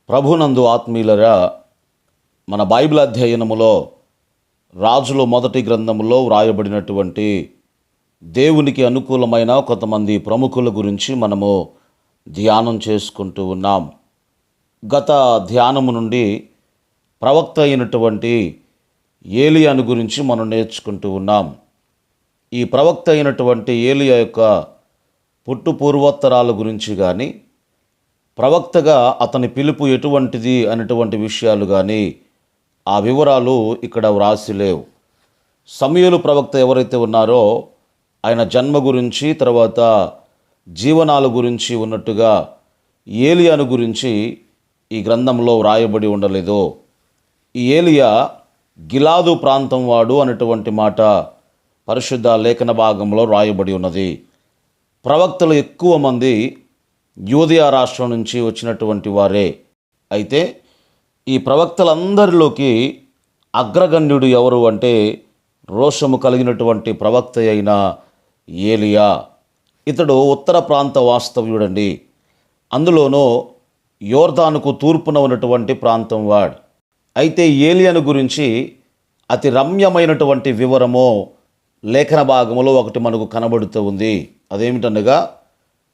ప్రభునందు ఆత్మీయులరా, మన బైబిల్ అధ్యయనములో రాజుల మొదటి గ్రంథములో వ్రాయబడినటువంటి దేవునికి అనుకూలమైన కొంతమంది ప్రముఖుల గురించి మనము ధ్యానం చేసుకుంటూ ఉన్నాం. గత ధ్యానము నుండి ప్రవక్త అయినటువంటి ఏలియాను గురించి మనం నేర్చుకుంటూ ఉన్నాం. ఈ ప్రవక్త అయినటువంటి ఏలియా యొక్క పుట్టు పూర్వోత్తరాల గురించి కానీ, ప్రవక్తగా అతని పిలుపు ఎటువంటిది అనేటువంటి విషయాలు కానీ ఆ వివరాలు ఇక్కడ వ్రాసి లేవు. సమూయేలు ప్రవక్త ఎవరైతే ఉన్నారో ఆయన జన్మ గురించి, తర్వాత జీవనాల గురించి ఉన్నట్టుగా ఏలియాను గురించి ఈ గ్రంథంలో వ్రాయబడి ఉండలేదు. ఈ ఏలియా గిలాదు ప్రాంతం వాడు అనేటువంటి మాట పరిశుద్ధ లేఖన భాగంలో వ్రాయబడి ఉన్నది. ప్రవక్తలు ఎక్కువ మంది యూదయ రాష్ట్రం నుంచి వచ్చినటువంటి వారే. అయితే ఈ ప్రవక్తలందరిలోకి అగ్రగణ్యుడు ఎవరు అంటే రోషము కలిగినటువంటి ప్రవక్త అయిన ఏలియా. ఇతడు ఉత్తర ప్రాంత వాస్తవ్యుడండి. అందులోనూ యోర్దానుకు తూర్పున ఉన్నటువంటి ప్రాంతం వాడు. అయితే ఏలియాను గురించి అతి రమ్యమైనటువంటి వివరము లేఖన భాగములో ఒకటి మనకు కనబడుతూ ఉంది. అదేమిటనగా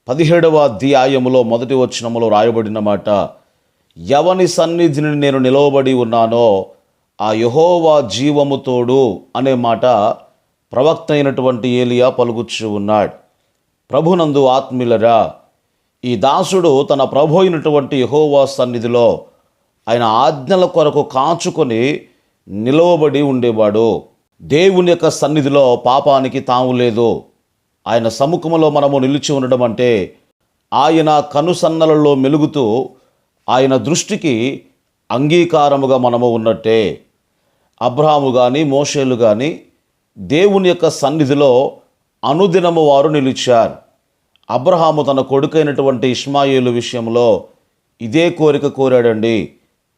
17వ అధ్యాయములో మొదటి వచనములో రాయబడిన మాట, ఎవని సన్నిధిని నేను నిలవబడి ఉన్నానో ఆ యెహోవా జీవము తోడు అనే మాట ప్రవక్త అయినటువంటి ఏలియా పలుకుచూ ఉన్నాడు. ప్రభునందు ఆత్మీయులరా, ఈ దాసుడు తన ప్రభు అయినటువంటి యెహోవా సన్నిధిలో ఆయన ఆజ్ఞల కొరకు కాచుకొని నిలవబడి ఉండేవాడు. దేవుని యొక్క సన్నిధిలో పాపానికి తావు లేదు. ఆయన సముఖంలో మనము నిలిచి ఉండడం అంటే ఆయన కనుసన్నలలో మెలుగుతూ ఆయన దృష్టికి అంగీకారముగా మనము ఉన్నట్టే. అబ్రహాము కానీ, మోషేలు కానీ దేవుని యొక్క సన్నిధిలో అనుదినము వారు నిలిచారు. అబ్రహాము తన కొడుకైనటువంటి ఇష్మాయేలు విషయంలో ఇదే కోరిక కోరాడండి.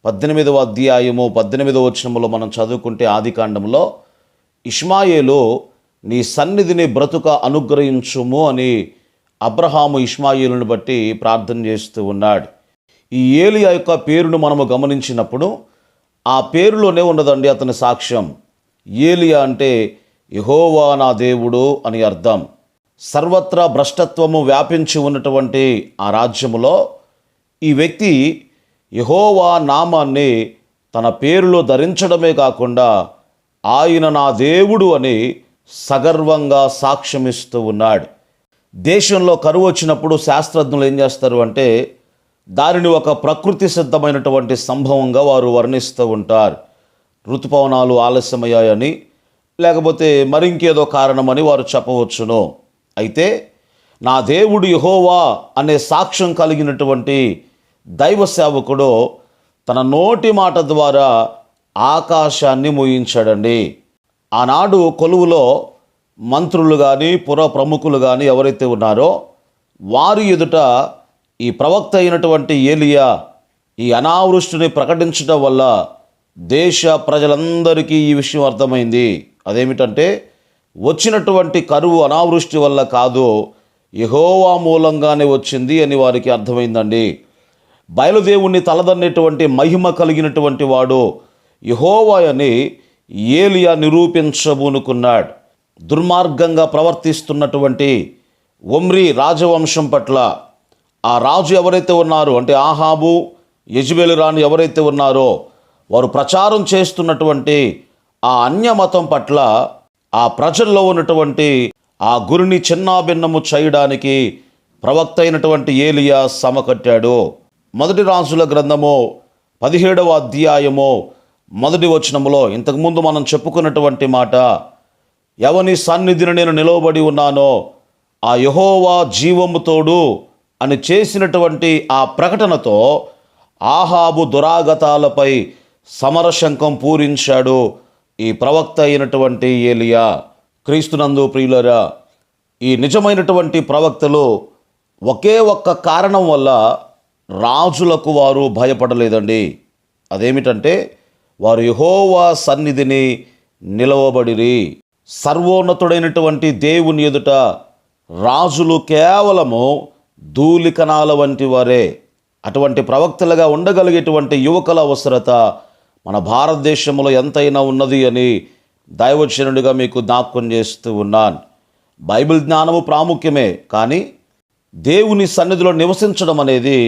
18వ అధ్యాయము 18వ వచనములో మనం చదువుకుంటే ఆదికాండంలో, ఇష్మాయేలు నీ సన్నిధిని బ్రతుక అనుగ్రహించుము అని అబ్రహాము ఇష్మాయేలును బట్టి ప్రార్థన చేస్తూ ఉన్నాడు. ఈ ఏలియా యొక్క పేరును మనము గమనించినప్పుడు ఆ పేరులోనే ఉన్నదండి అతని సాక్ష్యం. ఏలియా అంటే యెహోవా నా దేవుడు అని అర్థం. సర్వత్రా భ్రష్టత్వము వ్యాపించి ఉన్నటువంటి ఆ రాజ్యములో ఈ వ్యక్తి యెహోవా నామాన్ని తన పేరులో ధరించడమే కాకుండా ఆయన నా దేవుడు అని సగర్వంగా సాక్ష్యమిస్తూ ఉన్నాడు. దేశంలో కరువు వచ్చినప్పుడు శాస్త్రజ్ఞులు ఏం చేస్తారు అంటే దానిని ఒక ప్రకృతి సిద్ధమైనటువంటి సంభవంగా వారు వర్ణిస్తూ ఉంటారు. ఋతుపవనాలు ఆలస్యమయ్యాయని, లేకపోతే మరింకేదో కారణమని వారు చెప్పవచ్చును. అయితే నా దేవుడు యెహోవా అనే సాక్ష్యం కలిగినటువంటి దైవ సేవకుడు తన నోటి మాట ద్వారా ఆకాశాన్ని మూయించాడండి. ఆనాడు కొలువులో మంత్రులు కానీ, పుర ప్రముఖులు కానీ ఎవరైతే ఉన్నారో వారి ఎదుట ఈ ప్రవక్త అయినటువంటి ఏలియా ఈ అనావృష్టిని ప్రకటించడం వల్ల దేశ ప్రజలందరికీ ఈ విషయం అర్థమైంది. అదేమిటంటే వచ్చినటువంటి కరువు అనావృష్టి వల్ల కాదు, యెహోవా మూలంగానే వచ్చింది అని వారికి అర్థమైందండి. బయలుదేవుణ్ణి తలదన్నేటువంటి మహిమ కలిగినటువంటి వాడు యెహోవా అని ఏలియా నిరూపించబూనుకున్నాడు. దుర్మార్గంగా ప్రవర్తిస్తున్నటువంటి ఒమ్రీ రాజవంశం పట్ల ఆ రాజు ఎవరైతే ఉన్నారో అంటే ఆహాబు, యెజెబెలు రాణి ఎవరైతే ఉన్నారో వారు ప్రచారం చేస్తున్నటువంటి ఆ అన్యమతం పట్ల ఆ ప్రజల్లో ఉన్నటువంటి ఆ గురిని చిన్నాభిన్నము చేయడానికి ప్రవక్త అయినటువంటి ఏలియా సమకట్టాడు. మొదటి రాజుల గ్రంథము 17వ అధ్యాయము మొదటి వచనములో ఇంతకుముందు మనం చెప్పుకున్నటువంటి మాట, ఎవని సన్నిధిని నేను నిలవబడి ఉన్నానో ఆ యెహోవా జీవము తోడు అని చేసినటువంటి ఆ ప్రకటనతో ఆహాబు దురాగతాలపై సమరశంఖం పూరించాడు ఈ ప్రవక్త అయినటువంటి ఏలియా. క్రీస్తునందు ప్రియులరా, ఈ నిజమైనటువంటి ప్రవక్తలు ఒకే ఒక్క కారణం వల్ల రాజులకు వారు భయపడలేదండి. అదేమిటంటే వారు యెహోవా సన్నిధిని నిలవబడిరి. సర్వోన్నతుడైనటువంటి దేవుని ఎదుట రాజులు కేవలము ధూళికణాల వంటి వారే. అటువంటి ప్రవక్తలుగా ఉండగలిగేటువంటి యువకుల అవసరత మన భారతదేశంలో ఎంతైనా ఉన్నది అని దైవజనుడిగా మీకు జ్ఞాపకం చేస్తూ ఉన్నాను. బైబిల్ జ్ఞానము ప్రాముఖ్యమే, కానీ దేవుని సన్నిధిలో నివసించడం అనేది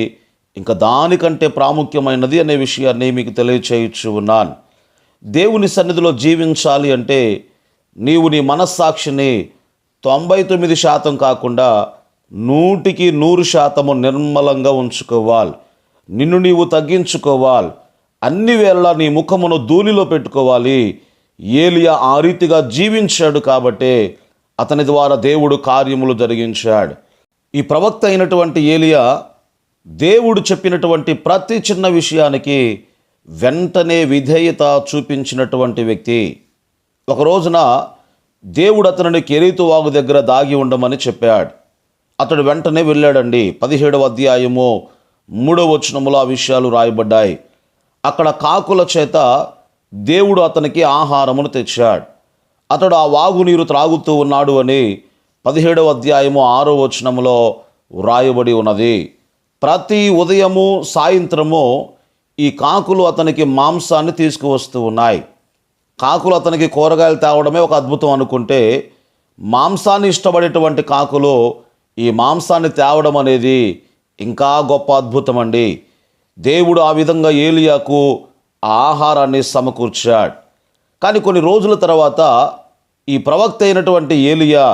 ఇంకా దానికంటే ప్రాముఖ్యమైనది అనే విషయాన్ని మీకు తెలియచేయచ్చు ఉన్నాను. దేవుని సన్నిధిలో జీవించాలి అంటే నీవు నీ మనస్సాక్షిని 99% కాకుండా 100% నిర్మలంగా ఉంచుకోవాలి. నిన్ను నీవు తగ్గించుకోవాలి. అన్ని వేళలా నీ ముఖమును ధూళిలో పెట్టుకోవాలి. ఏలియా ఆ రీతిగా జీవించాడు కాబట్టే అతని ద్వారా దేవుడు కార్యములు జరిగించాడు. ఈ ప్రవక్త అయినటువంటి ఏలియా దేవుడు చెప్పినటువంటి ప్రతి చిన్న విషయానికి వెంటనే విధేయత చూపించినటువంటి వ్యక్తి. ఒక రోజున దేవుడు అతనిని కెరీతు వాగు దగ్గర దాగి ఉండమని చెప్పాడు. అతడు వెంటనే వెళ్ళాడండి. 17వ అధ్యాయము 3వ వచనములో ఆ విషయాలు రాయబడ్డాయి. అక్కడ కాకుల చేత దేవుడు అతనికి ఆహారమును తెచ్చాడు. అతడు ఆ వాగు నీరు త్రాగుతూ ఉన్నాడు అని 17వ అధ్యాయము 6వ వచనములో వ్రాయబడి ఉన్నది. ప్రతి ఉదయము సాయంత్రము ఈ కాకులు అతనికి మాంసాన్ని తీసుకువస్తూ ఉన్నాయి. కాకులు అతనికి కూరగాయలు తేవడమే ఒక అద్భుతం అనుకుంటే, మాంసాన్ని ఇష్టపడేటువంటి కాకులు ఈ మాంసాన్ని తేవడం అనేది ఇంకా గొప్ప అద్భుతం అండి. దేవుడు ఆ విధంగా ఏలియాకు ఆ ఆహారాన్ని సమకూర్చాడు. కానీ కొన్ని రోజుల తర్వాత ఈ ప్రవక్త అయినటువంటి ఏలియా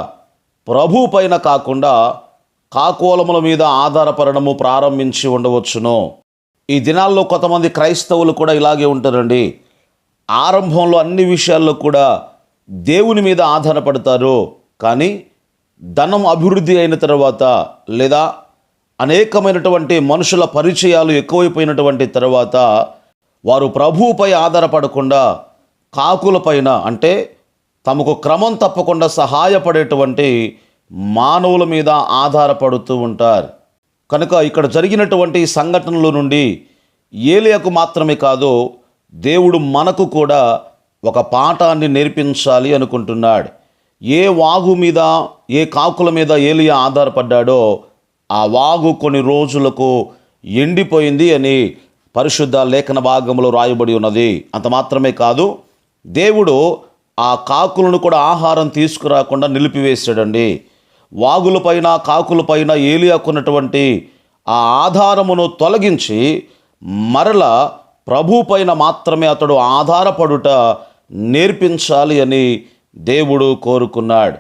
ప్రభు పైన కాకుండా కాకోలముల మీద ఆధారపడము ప్రారంభించి ఉండవచ్చును. ఈ దినాల్లో కొంతమంది క్రైస్తవులు కూడా ఇలాగే ఉంటారండి. ఆరంభంలో అన్ని విషయాల్లో కూడా దేవుని మీద ఆధారపడతారు, కానీ ధనం అభివృద్ధి అయిన తర్వాత లేదా అనేకమైనటువంటి మనుషుల పరిచయాలు ఎక్కువైపోయినటువంటి తర్వాత వారు ప్రభువుపై ఆధారపడకుండా కాకులపైన, అంటే తమకు క్రమం తప్పకుండా సహాయపడేటువంటి మానవుల మీద ఆధారపడుతూ ఉంటారు. కనుక ఇక్కడ జరిగినటువంటి సంఘటనల నుండి ఏలియాకు మాత్రమే కాదు, దేవుడు మనకు కూడా ఒక పాఠాన్ని నేర్పించాలి అనుకుంటున్నాడు. ఏ వాగు మీద, ఏ కాకుల మీద ఏలియా ఆధారపడ్డాడో ఆ వాగు కొన్ని రోజులకు ఎండిపోయింది అని పరిశుద్ధ లేఖన భాగంలో రాయబడి ఉన్నది. అంత మాత్రమే కాదు, దేవుడు ఆ కాకులను కూడా ఆహారం తీసుకురాకుండా నిలిపివేశాడండి. వాగులపైన కాకులపైన ఏలియాకున్నటువంటి ఆ ఆధారమును తొలగించి మరల ప్రభు పైన మాత్రమే అతడు ఆధారపడుట నేర్పించాలి అని దేవుడు కోరుకున్నాడు.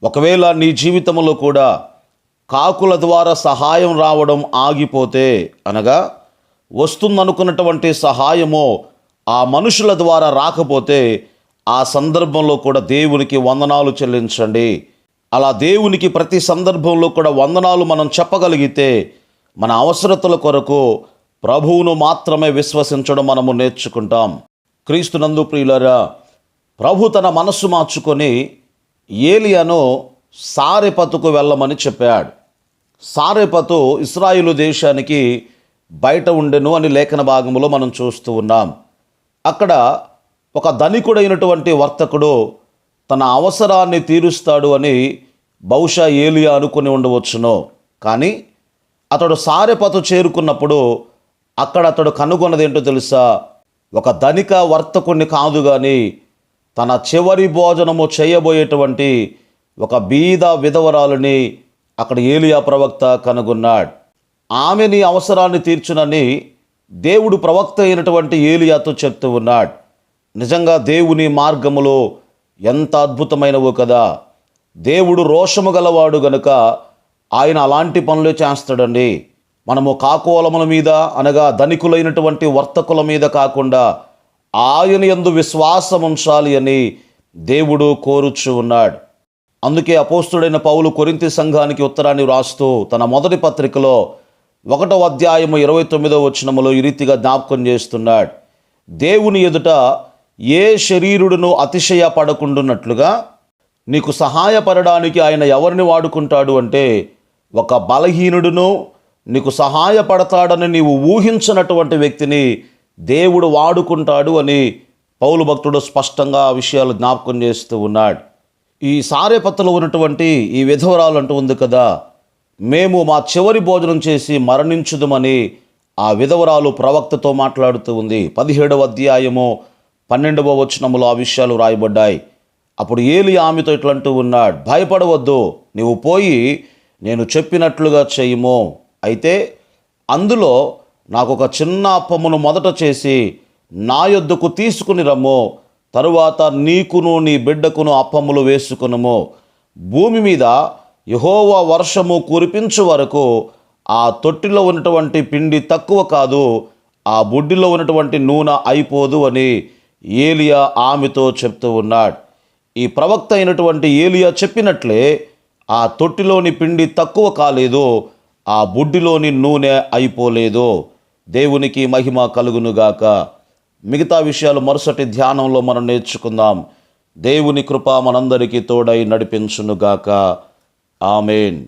ఒకవేళ నీ జీవితంలో కూడా కాకుల ద్వారా సహాయం రావడం ఆగిపోతే, అనగా వస్తుందనుకున్నటువంటి సహాయము ఆ మనుషుల ద్వారా రాకపోతే, ఆ సందర్భంలో కూడా దేవునికి వందనాలు చెల్లించండి. అలా దేవునికి ప్రతి సందర్భంలో కూడా వందనాలు మనం చెప్పగలిగితే మన అవసరతల కొరకు ప్రభువును మాత్రమే విశ్వసించడం మనము నేర్చుకుంటాం. క్రీస్తునందు ప్రియులారా, ప్రభు తన మనస్సు మార్చుకొని ఏలియాను సారెపతుకు వెళ్ళమని చెప్పాడు. సారెపతు ఇశ్రాయేలు దేశానికి బయట ఉండెను అని లేఖన భాగంలో మనం చూస్తూ ఉన్నాం. అక్కడ ఒక ధనికుడైనటువంటి వర్తకుడు తన అవసరాన్ని తీరుస్తాడు అని బహుశా ఏలియా అనుకుని ఉండవచ్చును. కానీ అతడు సారెపతు చేరుకున్నప్పుడు అక్కడ అతడు కనుగొన్నది ఏంటో తెలుసా? ఒక ధనిక వర్తకుణ్ణి కాదు కానీ తన చివరి భోజనము చేయబోయేటువంటి ఒక బీద విధవరాలని అక్కడ ఏలియా ప్రవక్త కనుగొన్నాడు. ఆమె నీ అవసరాన్ని తీర్చునని దేవుడు ప్రవక్త అయినటువంటి ఏలియాతో చెప్తూ ఉన్నాడు. నిజంగా దేవుని మార్గములో ఎంత అద్భుతమైనవో కదా. దేవుడు రోషము గలవాడు గనుక ఆయన అలాంటి పనులు చేస్తాడండి. మనము కాకోలముల మీద, అనగా ధనికులైనటువంటి వర్తకుల మీద కాకుండా ఆయన యందు విశ్వాసం ఉంచాలి అని దేవుడు కోరుచు ఉన్నాడు. అందుకే అపోస్తుడైన పౌలు కొరింథీ సంఘానికి ఉత్తరాన్ని వ్రాస్తూ తన మొదటి పత్రికలో 1వ అధ్యాయము 29వ వచనములో ఈ రీతిగా జ్ఞాపకం చేస్తున్నాడు. దేవుని ఎదుట ఏ శరీరుడును అతిశయపడకుండున్నట్లుగా నీకు సహాయపడడానికి ఆయన ఎవరిని వాడుకుంటాడు అంటే, ఒక బలహీనుడును నీకు సహాయపడతాడని నీవు ఊహించినటువంటి వ్యక్తిని దేవుడు వాడుకుంటాడు అని పౌలు భక్తుడు స్పష్టంగా ఆ విషయాలు జ్ఞాపకం చేస్తూ ఉన్నాడు. ఈ సారెపత్తులో ఉన్నటువంటి ఈ విధవరాలు అంటూ ఉంది కదా, మేము మా చివరి భోజనం చేసి మరణించుదమని ఆ విధవరాలు ప్రవక్తతో మాట్లాడుతూ ఉంది. 17వ అధ్యాయము 12వ వచనములో ఆ విషయాలు రాయబడ్డాయి. అప్పుడు ఏలి ఆమెతో ఇట్లంటూ ఉన్నాడు, భయపడవద్దు, నీవు పోయి నేను చెప్పినట్లుగా చెయ్యము. అయితే అందులో నాకు ఒక చిన్న అప్పమును మొదట చేసి నా యొద్దకు తీసుకుని రమ్ము, తరువాత నీకును నీ బిడ్డకును అప్పములు వేసుకునుము. భూమి మీద యెహోవా వర్షము కురిపించు వరకు ఆ తొట్టిలో ఉన్నటువంటి పిండి తక్కువ కాదు, ఆ బుడ్డిలో ఉన్నటువంటి నూనె అయిపోదు అని ఏలియా ఆమెతో చెప్తూ ఉన్నాడు. ఈ ప్రవక్త అయినటువంటి ఏలియా చెప్పినట్లే ఆ తొట్టిలోని పిండి తక్కువ కాలేదు, ఆ బుడ్డిలోని నూనె అయిపోలేదు. దేవునికి మహిమ కలుగునుగాక. మిగతా విషయాలు మరుసటి ధ్యానంలో మనం నేర్చుకుందాం. దేవుని కృప మనందరికీ తోడై నడిపించునుగాక. ఆమేన్.